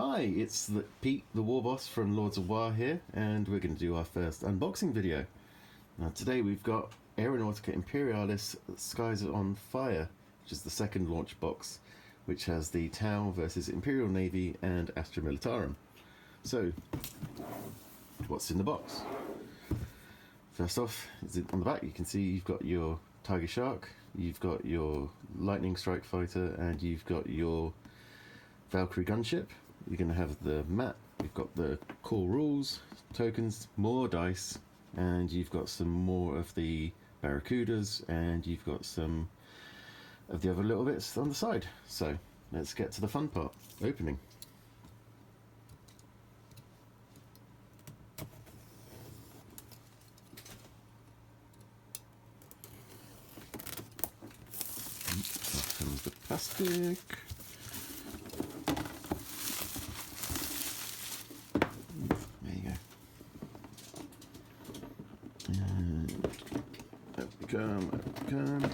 Hi, it's Pete, the War Boss from Lords of War here, and we're going to do our first unboxing video. Now today we've got Aeronautica Imperialis Skies on Fire, which is the second launch box, which has the Tau versus Imperial Navy and Astra Militarum. So, what's in the box? First off, on the back you can see you've got your Tiger Shark, you've got your Lightning Strike Fighter, and you've got your Valkyrie gunship. You're going to have the map, you've got the core rules, tokens, more dice, and you've got some more of the Barracudas, and you've got some of the other little bits on the side. So let's get to the fun part, opening. Comes the plastic. There you go. And up we come, up we come.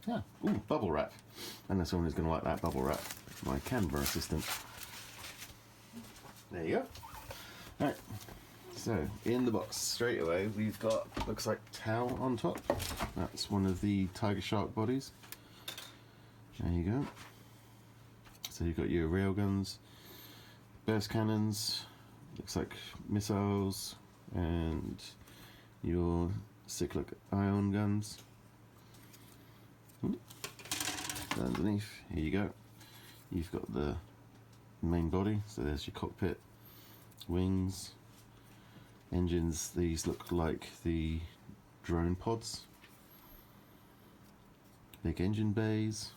Ah, ooh, bubble wrap. I know someone who's going to like that bubble wrap. My camera assistant. There you go. Alright, so in the box straight away we've got, looks like Tau on top. That's one of the Tiger Shark bodies. There you go. So you've got your railguns, burst cannons, looks like missiles, and your cyclic ion guns. Underneath, here you go. You've got the main body, so there's your cockpit, wings, engines. These look like the drone pods, big engine bays.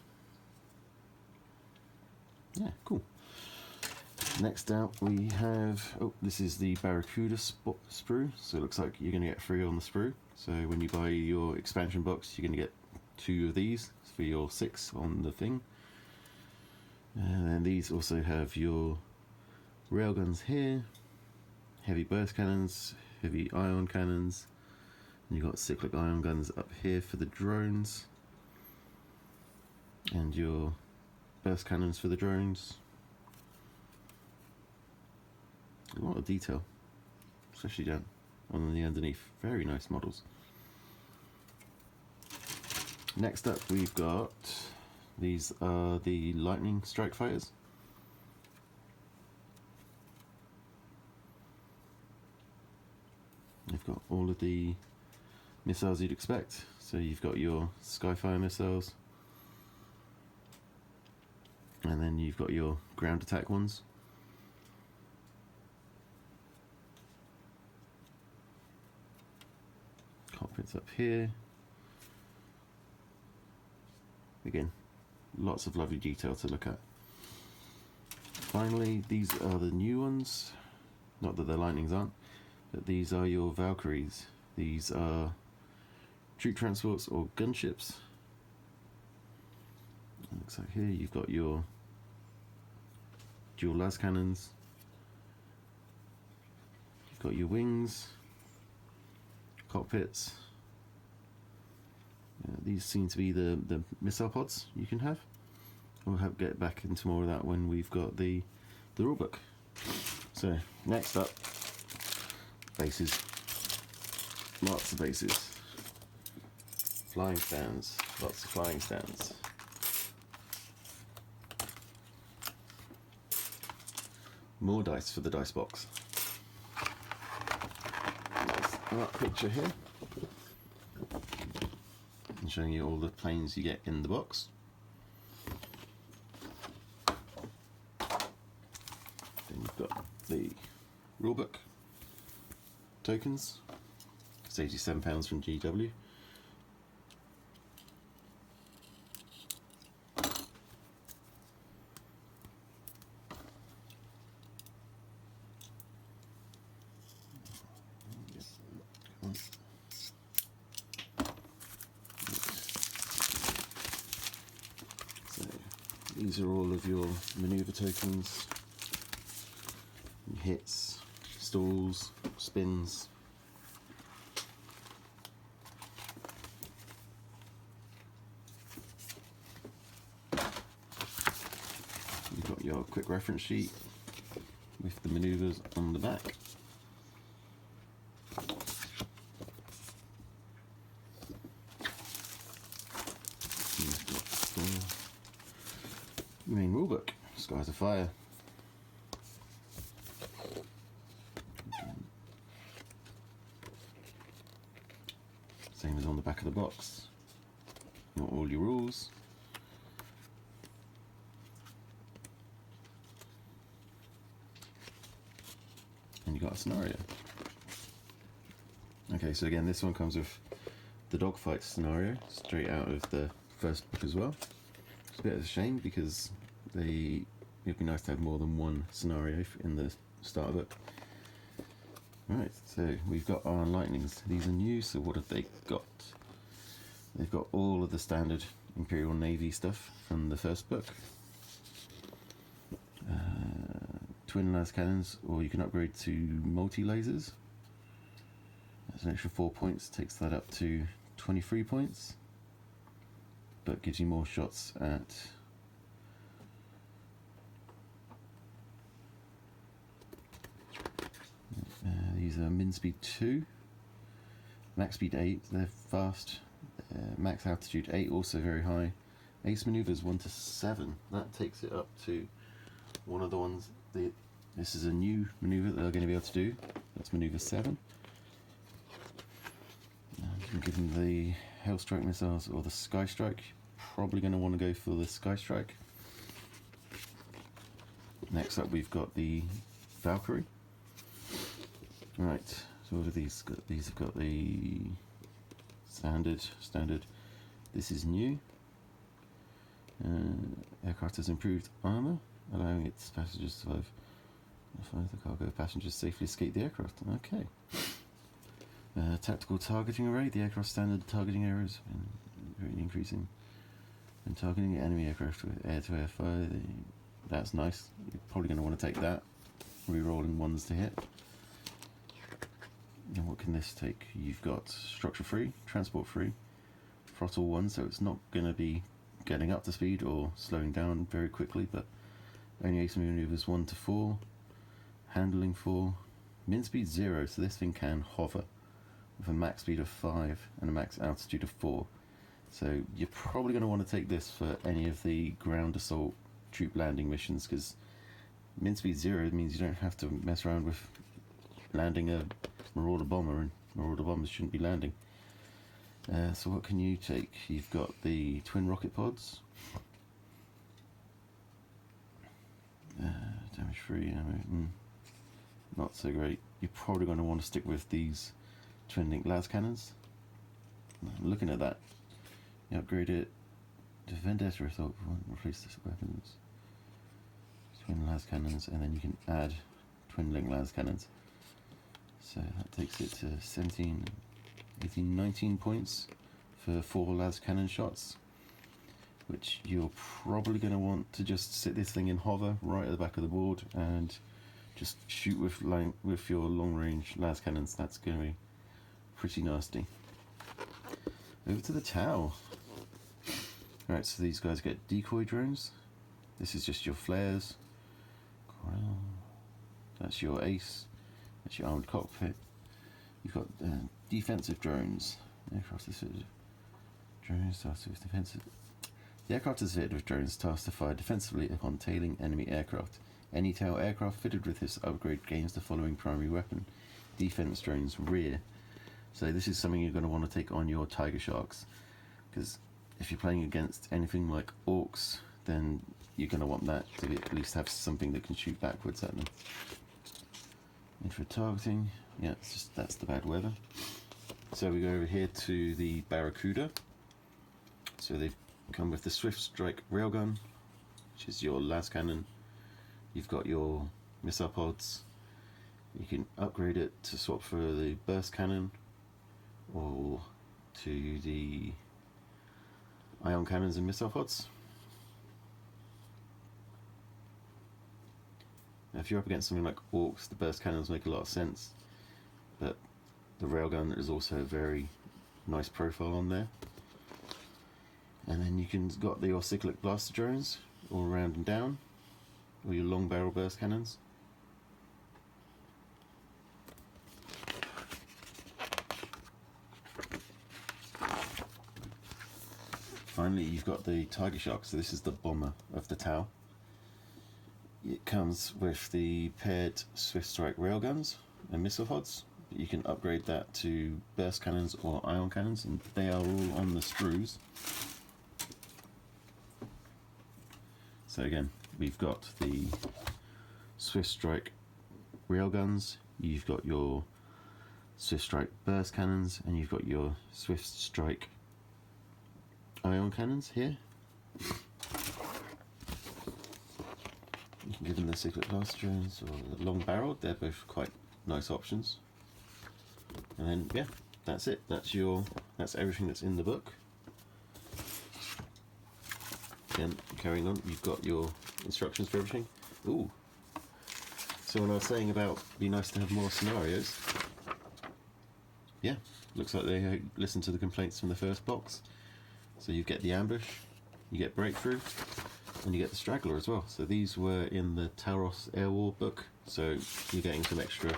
Yeah, cool. Next out we have, oh, this is the Barracuda sprue, so it looks like you're going to get 3 on the sprue. So when you buy your expansion box, you're going to get 2 of these for your 6 on the thing. And then these also have your railguns here, heavy burst cannons, heavy ion cannons, and you've got cyclic ion guns up here for the drones, and your burst cannons for the drones. A lot of detail, especially down on the underneath. Very nice models. Next up we've got, these are the Lightning Strike Fighters. You've got all of the missiles you'd expect. So you've got your Skyfire missiles, and then you've got your ground attack ones. Cockpits up here. Again, lots of lovely detail to look at. Finally, these are the new ones. Not that the Lightnings aren't, but these are your Valkyries. These are troop transports or gunships. Looks like here you've got your dual las cannons. You've got your wings, cockpits. These seem to be the missile pods you can have. We'll get back into more of that when we've got the rulebook. So next up, bases. Lots of bases. Flying stands. Lots of flying stands. More dice for the dice box. Nice art picture here. And showing you all the planes you get in the box. Then you've got the rulebook, tokens. It's £87 from GW. These are all of your maneuver tokens, hits, stalls, spins. a quick reference sheet with the manoeuvres on the back. Main rulebook, Skies of Fire. Same as on the back of the box. Got all your rules. And you got a scenario. Okay, so again, this one comes with the dogfight scenario straight out of the first book as well. It's a bit of a shame because it'd be nice to have more than one scenario in the starter book. Right, so we've got our lightnings. These are new, so what have they got? They've got all of the standard Imperial Navy stuff from the first book. Twin las cannons, or you can upgrade to multi-lasers. That's an extra 4 points, takes that up to 23 points. But gives you more shots at these are min speed 2, max speed 8, they're fast, max altitude 8, also very high. Ace maneuvers 1 to 7, that takes it up to one of the ones. This is a new maneuver that they're going to be able to do. That's maneuver 7. You can give them the Hellstrike missiles or the Sky Strike. Probably going to want to go for the Sky Strike. Next up, we've got the Valkyrie. Right, so what have these got? These have got the standard. This is new. Aircraft has improved armor, allowing its passengers to survive. The cargo passengers safely escape the aircraft. Okay. Tactical targeting array. The aircraft standard targeting errors very increasing. When targeting enemy aircraft with air-to-air fire, that's nice. You're probably going to want to take that. Rerolling ones to hit. And what can this take? You've got structure free, transport free, throttle 1, so it's not going to be getting up to speed or slowing down very quickly, but only ace maneuvers 1 to 4, handling 4, min speed 0, so this thing can hover with a max speed of 5 and a max altitude of 4. So you're probably going to want to take this for any of the ground assault troop landing missions, because min speed 0 means you don't have to mess around with landing a Marauder bomber, and Marauder bombers shouldn't be landing. So what can you take? You've got the twin rocket pods, damage free ammo, not so great. You're probably going to want to stick with these twin link las cannons. Looking at that, you upgrade it, defend air assault, replace the weapons, twin las cannons, and then you can add twin link las cannons. So that takes it to 17, 18, 19 points for 4 las cannon shots, which you're probably going to want to just sit this thing in hover right at the back of the board and just shoot with your long range las cannons. That's going to be pretty nasty. Over to the Tau. Right, so these guys get decoy drones. This is just your flares. That's your ace. That's your armoured cockpit. You've got defensive drones. Aircraft is fitted. Drones tasked with defensive. The aircraft is fitted with drones tasked to fire defensively upon tailing enemy aircraft. Any Tau aircraft fitted with this upgrade gains the following primary weapon: defense drones rear. So this is something you're going to want to take on your Tiger Sharks, because if you're playing against anything like orcs, then you're going to want that to at least have something that can shoot backwards at them. Infrared targeting, yeah, it's just, that's the bad weather. So we go over here to the Barracuda. So they've come with the Swift Strike railgun, which is your las cannon. You've got your missile pods. You can upgrade it to swap for the burst cannon or to the ion cannons and missile pods. Now, if you're up against something like orcs, the burst cannons make a lot of sense, but the railgun is also a very nice profile on there. And then you can got your cyclic blaster drones all around and down. or your long barrel burst cannons. Finally, you've got the Tiger Shark, so this is the bomber of the Tau. It comes with the paired Swift Strike railguns and missile pods. You can upgrade that to burst cannons or ion cannons, and they are all on the sprues. So again, we've got the Swift Strike railguns, you've got your Swift Strike burst cannons, and you've got your Swift Strike ion cannons here. You can give them the Siglet Blast drones or the long barreled, they're both quite nice options. And then yeah, that's it. That's everything that's in the book. Again, carrying on, you've got your instructions for everything. Ooh. So when I was saying about be nice to have more scenarios, yeah, looks like they listened to the complaints from the first box. So you get the ambush, you get breakthrough, and you get the straggler as well. So these were in the Taros Air War book, so you're getting some extra.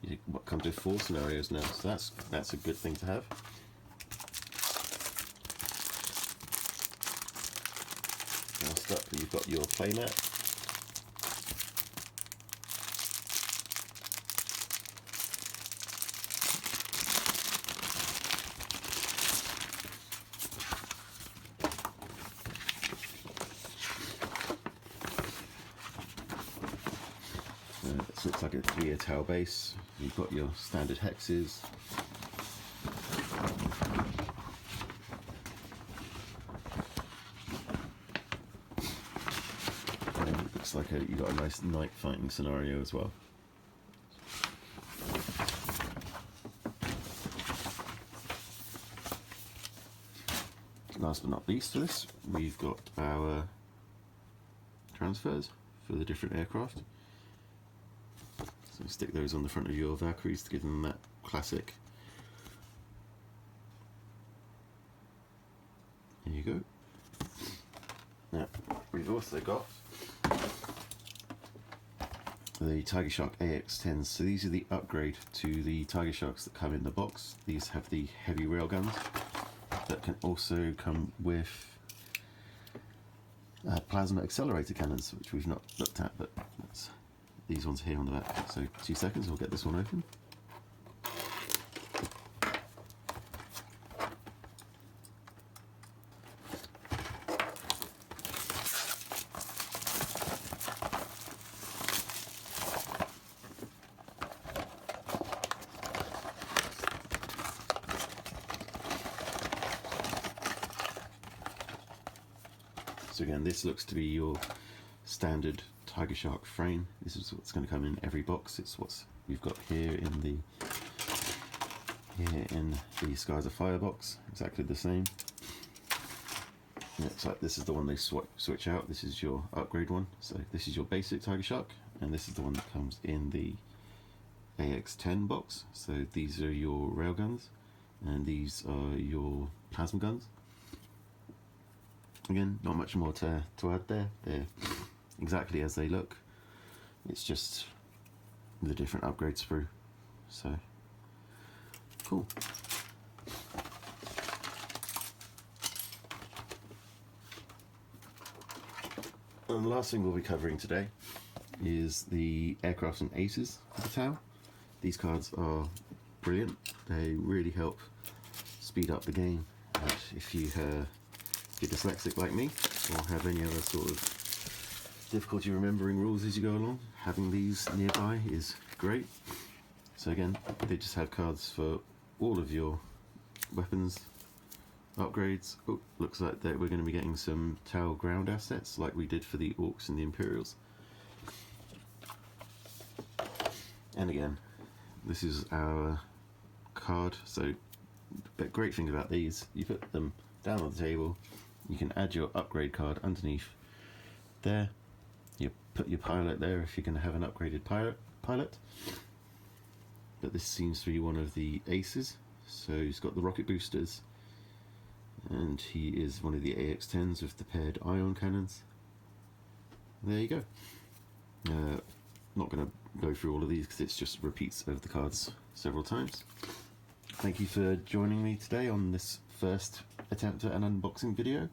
You come to 4 scenarios now, so that's a good thing to have. Last up, you've got your playmat. This looks like a 3-year Tau base. You've got your standard hexes. And it looks like you've got a nice night fighting scenario as well. Last but not least for this, we've got our transfers for the different aircraft. So stick those on the front of your Valkyries to give them that classic. There you go. Now, we've also got the Tiger Shark AX-10s. So these are the upgrade to the Tiger Sharks that come in the box. These have the heavy railguns that can also come with plasma accelerator cannons, which we've not looked at, but that's these ones here on the back. So 2 seconds, we'll get this one open. So again, this looks to be your standard Tiger Shark frame. This is what's going to come in every box. It's what's we've got here in the Skies of Fire box. Exactly the same. And it's like this is the one they switch out. This is your upgrade one. So this is your basic Tiger Shark, and this is the one that comes in the AX-10 box. So these are your railguns, and these are your plasma guns. Again, not much more to add there. They're exactly as they look. It's just the different upgrades through. So, cool. And the last thing we'll be covering today is the Aircraft and Aces for the Tau. These cards are brilliant. They really help speed up the game. And if you're dyslexic like me, or have any other sort of difficulty remembering rules as you go along, having these nearby is great. So again, they just have cards for all of your weapons upgrades. Oh, looks like that we're going to be getting some Tau ground assets like we did for the Orcs and the Imperials. And again, this is our card. So the great thing about these, you put them down on the table, you can add your upgrade card underneath there. You put your pilot there if you're going to have an upgraded pilot. But this seems to be one of the aces. So he's got the rocket boosters, and he is one of the AX-10s with the paired ion cannons. there you go. Not going to go through all of these because it's just repeats of the cards several times. Thank you for joining me today on this first attempt at an unboxing video.